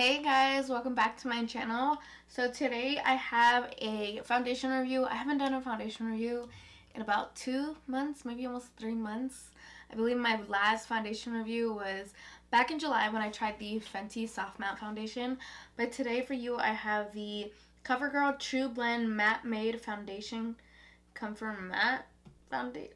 Hey guys, welcome back to my channel. So today I have a foundation review. I haven't done a foundation review in about 2 months, maybe almost 3 months. I believe my last foundation review was back in July when I tried the Fenty Soft Matte Foundation. But today for you I have the CoverGirl True Blend Matte Made Foundation. Comfort Matte Foundation.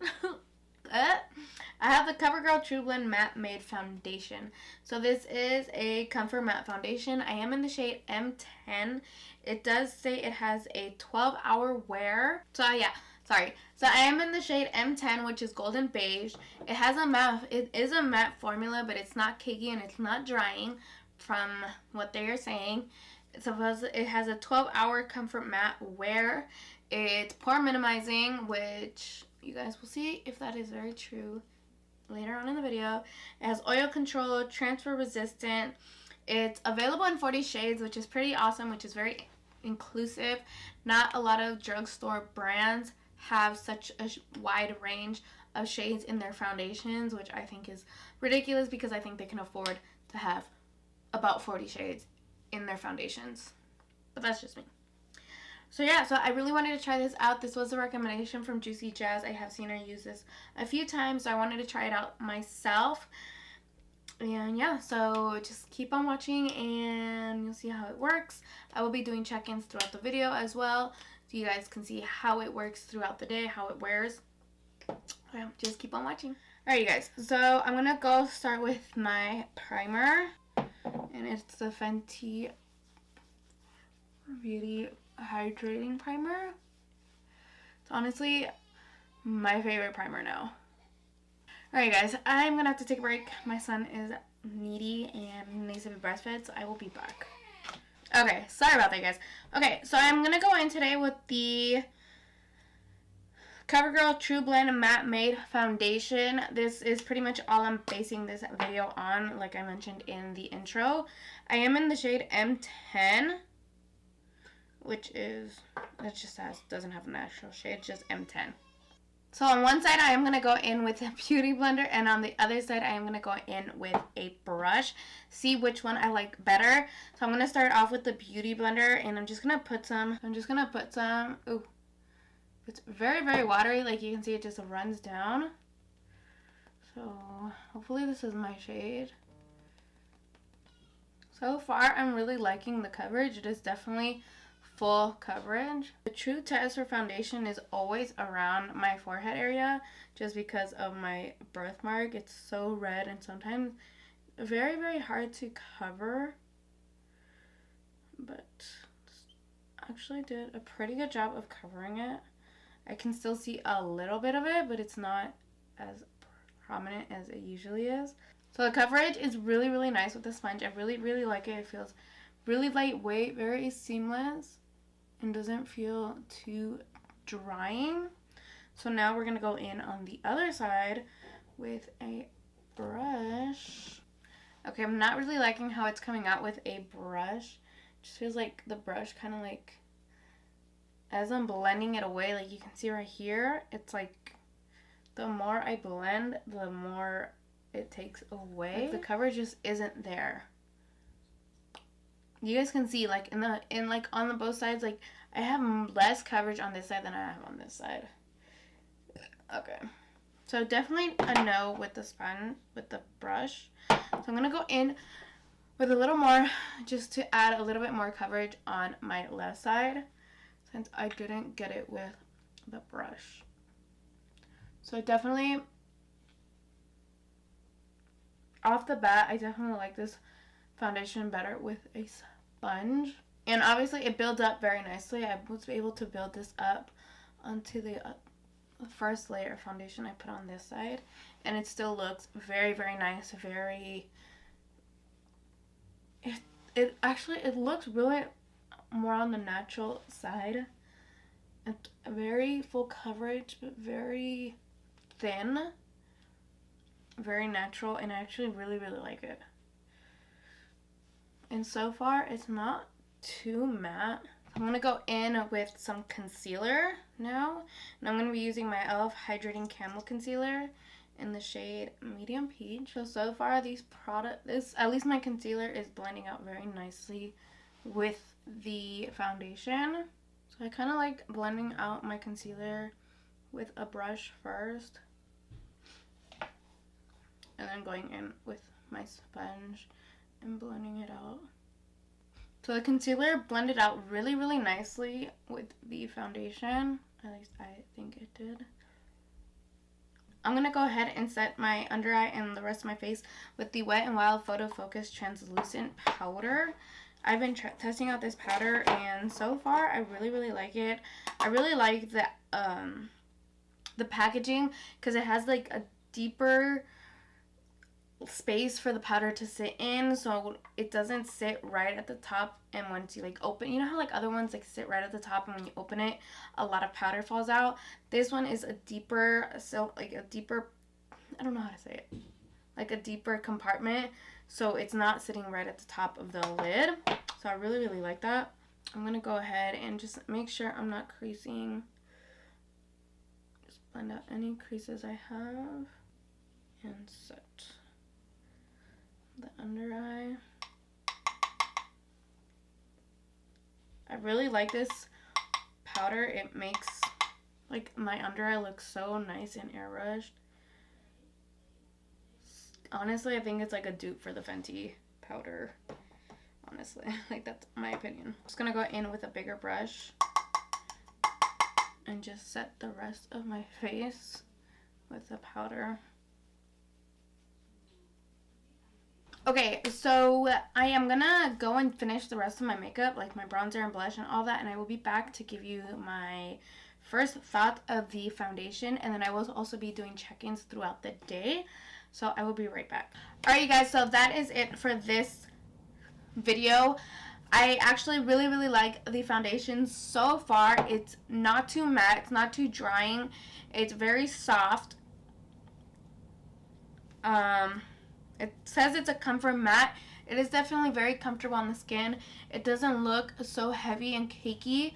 I have the CoverGirl True Blend Matte Made Foundation. So this is a Comfort Matte Foundation. I am in the shade M10. It does say it has a 12-hour wear. So yeah, sorry. So I am in the shade M10, which is golden beige. It has a matte. It is a matte formula, but it's not cakey and it's not drying from what they are saying. It has a 12-hour Comfort Matte wear. It's pore minimizing, which you guys will see if that is very true later on in the video. It has oil control, transfer resistant. It's available in 40 shades, which is pretty awesome, which is very inclusive. Not a lot of drugstore brands have such a wide range of shades in their foundations, which I think is ridiculous because I think they can afford to have about 40 shades in their foundations. But that's just me. So yeah, so I really wanted to try this out. This was a recommendation from Juicy Jazz. I have seen her use this a few times, so I wanted to try it out myself. And yeah, so just keep on watching and you'll see how it works. I will be doing check-ins throughout the video as well, so you guys can see how it works throughout the day, how it wears. Yeah, just keep on watching. Alright you guys, so I'm going to go start with my primer. And it's the Fenty Beauty Hydrating Primer. It's honestly my favorite primer now. Alright guys, I'm gonna have to take a break. My son is needy and needs to be breastfed, so I will be back. Okay, sorry about that guys. Okay, so I'm gonna go in today with the CoverGirl True Blend Matte Made Foundation. This is pretty much all I'm basing this video on, like I mentioned in the intro. I am in the shade M10. Which is, it just doesn't have an actual shade, just M10. So on one side I am going to go in with a beauty blender, and on the other side I am going to go in with a brush. See which one I like better. So I'm going to start off with the beauty blender, and I'm just going to put some, ooh, it's very, very watery. Like you can see it just runs down. So hopefully this is my shade. So far I'm really liking the coverage. It is definitely full coverage. The true test for foundation is always around my forehead area, just because of my birthmark. It's so red and sometimes very, very hard to cover, but actually did a pretty good job of covering it. I can still see a little bit of it, but it's not as prominent as it usually is. So the coverage is really, really nice with the sponge. I really, really like it. It feels really lightweight, very seamless, and doesn't feel too drying. So now we're going to go in on the other side with a brush. Okay, I'm not really liking how it's coming out with a brush. It just feels like the brush kind of like, as I'm blending it away, like you can see right here, it's like the more I blend, the more it takes away. Like the coverage just isn't there. You guys can see, like on the both sides, like I have less coverage on this side than I have on this side. Okay, so definitely a no with the brush. So I'm gonna go in with a little more, just to add a little bit more coverage on my left side, since I didn't get it with the brush. So definitely, off the bat, I definitely like this foundation better with a sponge. And obviously it builds up very nicely. I was able to build this up onto the first layer of foundation I put on this side, and it still looks very, very nice. Very, it looks really more on the natural side. It's very full coverage, but very thin, very natural, and I actually really, really like it. And so far it's not too matte. I'm going to go in with some concealer now, and I'm going to be using my e.l.f. Hydrating Camo Concealer in the shade Medium Peach. So far at least my concealer is blending out very nicely with the foundation. So I kind of like blending out my concealer with a brush first, and then going in with my sponge and blending it out. So the concealer blended out really, really nicely with the foundation. At least I think it did. I'm going to go ahead and set my under eye and the rest of my face with the Wet n Wild Photo Focus Translucent Powder. I've been testing out this powder, and so far I really, really like it. I really like the packaging because it has like a deeper space for the powder to sit in, so it doesn't sit right at the top, and once you like open, you know how like other ones like sit right at the top, and when you open it a lot of powder falls out. This one is a deeper, so like a deeper, I don't know how to say it, like a deeper compartment, so it's not sitting right at the top of the lid. So I really, really like that. I'm gonna go ahead and just make sure I'm not creasing. Just blend out any creases I have and set the under eye. I really like this powder. It makes like my under eye look so nice and airbrushed. Honestly, I think it's like a dupe for the Fenty powder. Honestly, like that's my opinion. I'm just gonna go in with a bigger brush and just set the rest of my face with the powder. Okay, so I am gonna go and finish the rest of my makeup, like my bronzer and blush and all that, and I will be back to give you my first thought of the foundation, and then I will also be doing check-ins throughout the day, so I will be right back. Alright, you guys, so that is it for this video. I actually really, really like the foundation so far. It's not too matte, it's not too drying, it's very soft. It says it's a comfort matte. It is definitely very comfortable on the skin. It doesn't look so heavy and cakey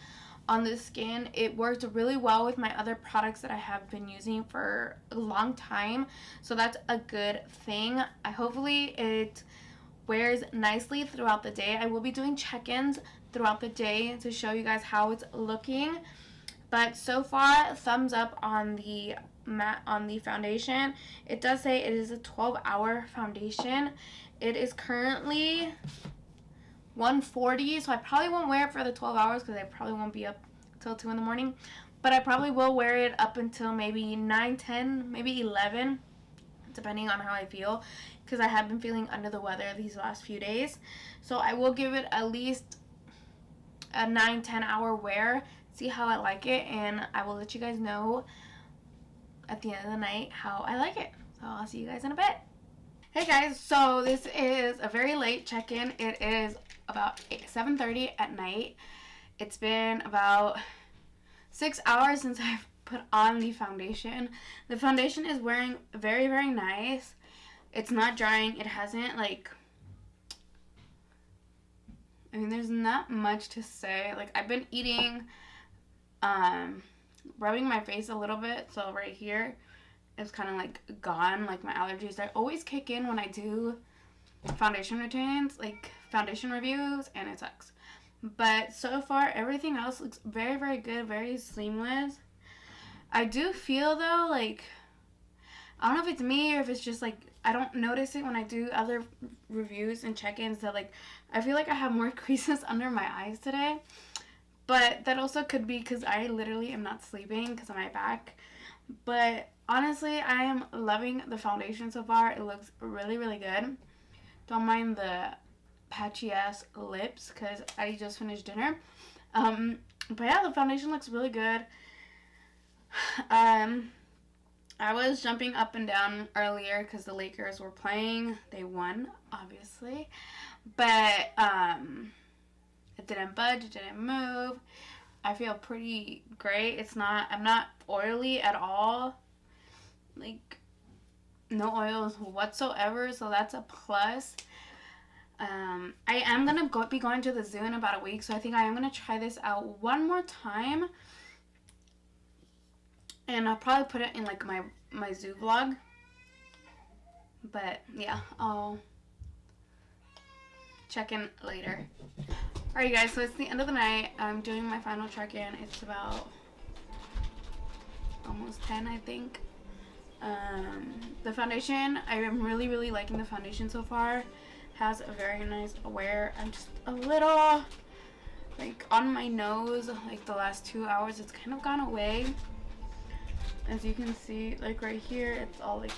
on the skin. It works really well with my other products that I have been using for a long time, so that's a good thing. Hopefully it wears nicely throughout the day. I will be doing check-ins throughout the day to show you guys how it's looking, but so far thumbs up on the matte on the foundation. It does say it is a 12-hour foundation. It is currently 1:40, so I probably won't wear it for the 12 hours because I probably won't be up till 2 in the morning, but I probably will wear it up until maybe 9, 10, maybe 11, depending on how I feel, because I have been feeling under the weather these last few days. So I will give it at least a 9-10 hour wear, see how I like it, and I will let you guys know at the end of the night how I like it. So I'll see you guys in a bit. Hey guys, so this is a very late check-in. It is about 7:30 at night. It's been about 6 hours since I've put on the foundation. The foundation is wearing very, very nice. It's not drying. It hasn't like, I mean, there's not much to say. Like, I've been eating, rubbing my face a little bit, so right here it's kind of like gone. Like, my allergies, I always kick in when I do foundation routines, like foundation reviews, and it sucks. But so far everything else looks very, very good, very seamless. I do feel though, like, I don't know if it's me or if it's just like I don't notice it when I do other reviews and check-ins, that like I feel like I have more creases under my eyes today. But that also could be because I literally am not sleeping because of my back. But honestly, I am loving the foundation so far. It looks really, really good. Don't mind the patchy ass lips because I just finished dinner. But yeah, the foundation looks really good. I was jumping up and down earlier because the Lakers were playing. They won, obviously. But it didn't budge, it didn't move. I feel pretty great. I'm not oily at all. Like, no oils whatsoever, so that's a plus. I am going to be going to the zoo in about a week, so I think I am going to try this out one more time. And I'll probably put it in, like, my zoo vlog. But yeah, I'll check in later. Alright guys, so it's the end of the night. I'm doing my final check-in. It's about almost 10, I think. The foundation, I am really liking the foundation so far. Has a very nice wear. I'm just a little like on my nose, like the last 2 hours it's kind of gone away. As you can see, like right here, it's all like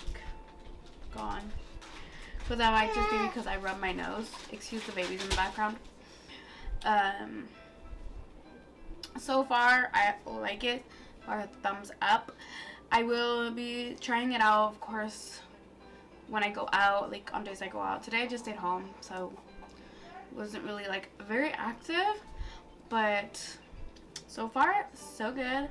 gone. But that might just be because I rub my nose. Excuse the babies in the background. So far I like it, or thumbs up. I will be trying it out, of course, when I go out, like on days I go out. Today I just stayed home, so it wasn't really like very active, but so far so good.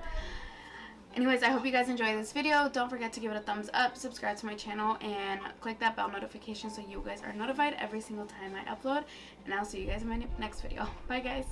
Anyways, I hope you guys enjoyed this video. Don't forget to give it a thumbs up, subscribe to my channel, and click that bell notification so you guys are notified every single time I upload. And I'll see you guys in my next video. Bye guys.